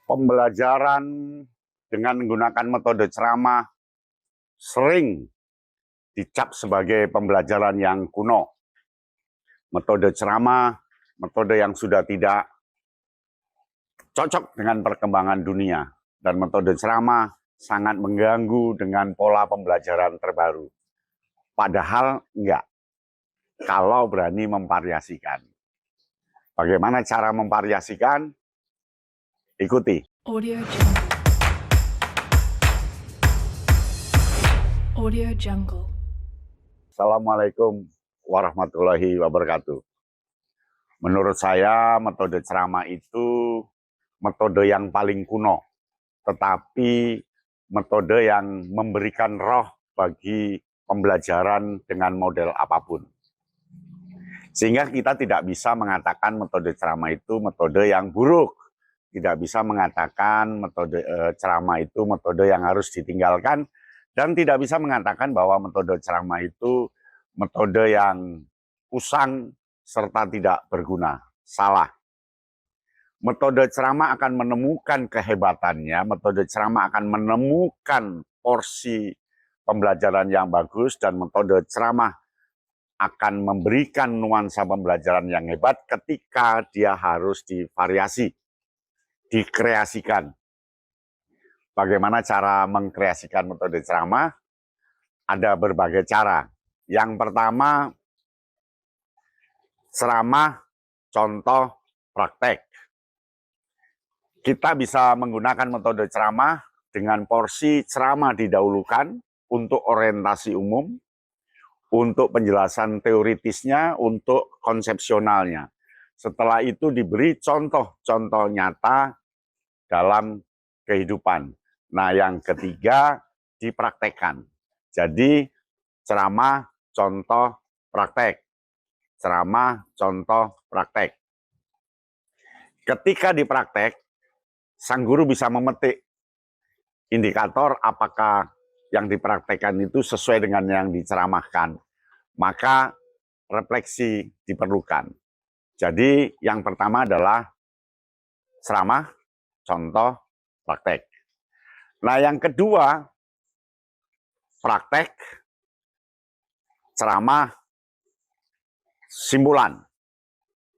Pembelajaran dengan menggunakan metode ceramah sering dicap sebagai pembelajaran yang kuno. Metode ceramah, metode yang sudah tidak cocok dengan perkembangan dunia. Dan metode ceramah sangat mengganggu dengan pola pembelajaran terbaru. Padahal enggak, kalau berani memvariasikan. Bagaimana cara memvariasikan? Ikuti. Audio Jungle. Audio Jungle. Assalamualaikum warahmatullahi wabarakatuh. Menurut saya metode ceramah itu metode yang paling kuno, tetapi metode yang memberikan roh bagi pembelajaran dengan model apapun. Sehingga kita tidak bisa mengatakan metode ceramah itu metode yang buruk. Tidak bisa mengatakan metode ceramah itu metode yang harus ditinggalkan. Dan tidak bisa mengatakan bahwa metode ceramah itu metode yang usang serta tidak berguna. Salah. Metode ceramah akan menemukan kehebatannya, metode ceramah akan menemukan porsi pembelajaran yang bagus, dan metode ceramah akan memberikan nuansa pembelajaran yang hebat ketika dia harus divariasi, dikreasikan. Bagaimana cara mengkreasikan metode ceramah? Ada berbagai cara. Yang pertama, ceramah, contoh, praktek. Kita bisa menggunakan metode ceramah dengan porsi ceramah didahulukan untuk orientasi umum, untuk penjelasan teoritisnya, untuk konsepsionalnya. Setelah itu diberi contoh-contoh nyata dalam kehidupan. Nah, yang ketiga, dipraktekkan. Jadi, ceramah, contoh, praktek. Ceramah, contoh, praktek. Ketika dipraktek, sang guru bisa memetik indikator apakah yang dipraktekkan itu sesuai dengan yang diceramahkan. Maka refleksi diperlukan. Jadi yang pertama adalah ceramah, contoh, praktek. Nah, yang kedua, praktek, ceramah, simpulan.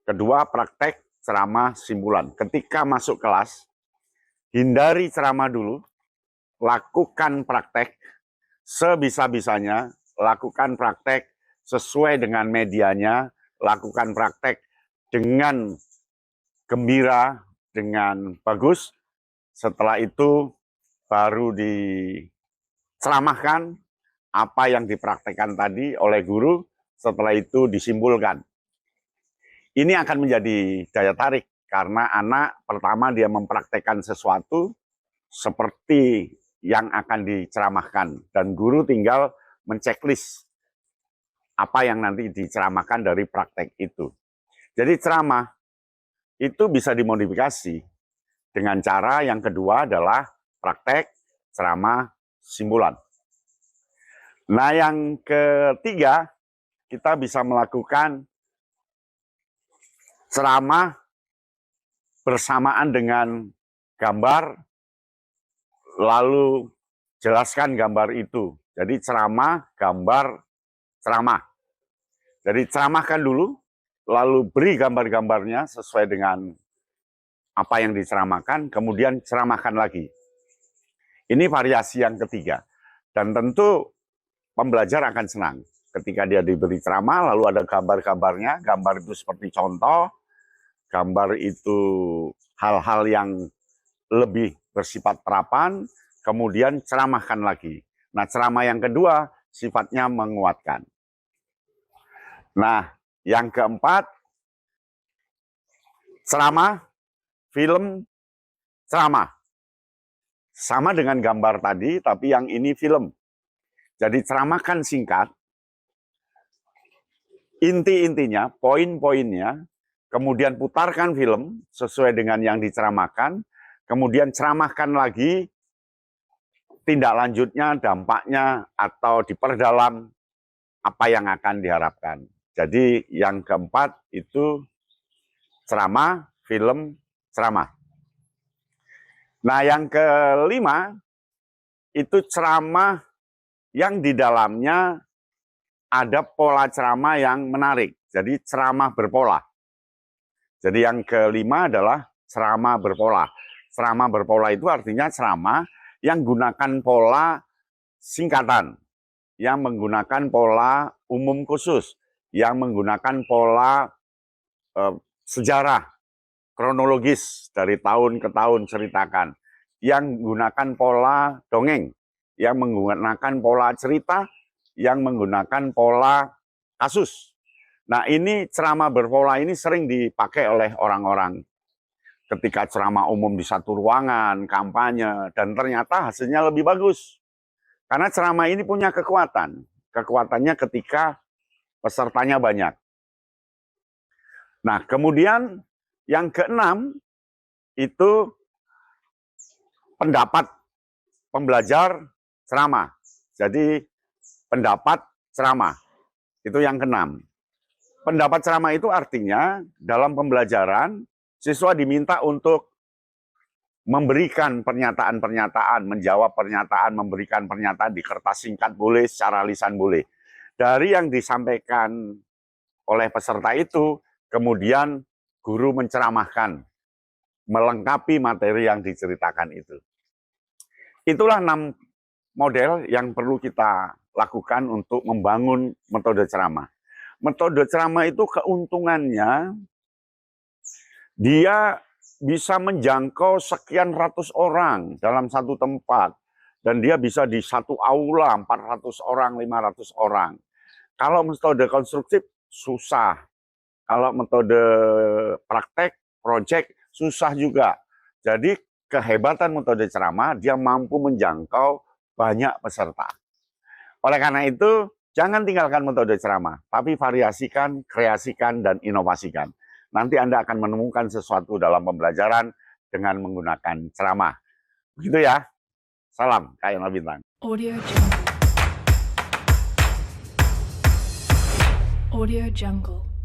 Kedua, praktek, ceramah, simpulan. Ketika masuk kelas, hindari ceramah dulu, lakukan praktek sebisa-bisanya, lakukan praktek sesuai dengan medianya, lakukan praktek dengan gembira, dengan bagus. Setelah itu baru diceramahkan apa yang dipraktekkan tadi oleh guru, setelah itu disimpulkan. Ini akan menjadi daya tarik karena anak pertama dia mempraktekkan sesuatu seperti yang akan diceramahkan, dan guru tinggal menceklis apa yang nanti diceramahkan dari praktek itu. Jadi ceramah itu bisa dimodifikasi dengan cara yang kedua adalah praktek, ceramah, simpulan. Nah, yang ketiga, kita bisa melakukan ceramah bersamaan dengan gambar, lalu jelaskan gambar itu. Jadi ceramah, gambar, ceramah. Jadi ceramahkan dulu, lalu beri gambar-gambarnya sesuai dengan apa yang diceramahkan, kemudian ceramahkan lagi. Ini variasi yang ketiga. Dan tentu pembelajar akan senang ketika dia diberi ceramah, lalu ada gambar-gambarnya. Gambar itu seperti contoh, gambar itu hal-hal yang lebih bersifat terapan, kemudian ceramahkan lagi. Nah, ceramah yang kedua sifatnya menguatkan. Nah, yang keempat, ceramah, film, ceramah. Sama dengan gambar tadi, tapi yang ini film. Jadi ceramahkan singkat, inti-intinya, poin-poinnya, kemudian putarkan film sesuai dengan yang diceramahkan, kemudian ceramahkan lagi tindak lanjutnya, dampaknya, atau diperdalam apa yang akan diharapkan. Jadi yang keempat itu ceramah, film, ceramah. Nah, yang kelima, itu ceramah yang di dalamnya ada pola ceramah yang menarik. Jadi ceramah berpola. Jadi yang kelima adalah ceramah berpola. Ceramah berpola itu artinya ceramah yang gunakan pola singkatan, yang menggunakan pola umum khusus, yang menggunakan pola sejarah, kronologis dari tahun ke tahun ceritakan, yang menggunakan pola dongeng, yang menggunakan pola cerita, yang menggunakan pola kasus. Nah, ini ceramah berpola ini sering dipakai oleh orang-orang ketika ceramah umum di satu ruangan, kampanye, dan ternyata hasilnya lebih bagus. Karena ceramah ini punya kekuatan. Kekuatannya ketika pesertanya banyak. Nah, kemudian yang keenam itu pendapat pembelajar ceramah. Jadi pendapat ceramah itu yang keenam. Pendapat ceramah itu artinya dalam pembelajaran siswa diminta untuk memberikan pernyataan-pernyataan, menjawab pernyataan, memberikan pernyataan di kertas singkat boleh, secara lisan boleh. Dari yang disampaikan oleh peserta itu, kemudian guru menceramahkan, melengkapi materi yang diceritakan itu. Itulah 6 model yang perlu kita lakukan untuk membangun metode ceramah. Metode ceramah itu keuntungannya, dia bisa menjangkau sekian ratus orang dalam satu tempat. Dan dia bisa di satu aula 400 orang, 500 orang. Kalau metode konstruktif susah. Kalau metode praktek, project susah juga. Jadi kehebatan metode ceramah, dia mampu menjangkau banyak peserta. Oleh karena itu, jangan tinggalkan metode ceramah, tapi variasikan, kreasikan, dan inovasikan. Nanti Anda akan menemukan sesuatu dalam pembelajaran dengan menggunakan ceramah. Begitu ya. Salam, Kak Yona Bintang. Audio Jungle. Audio Jungle.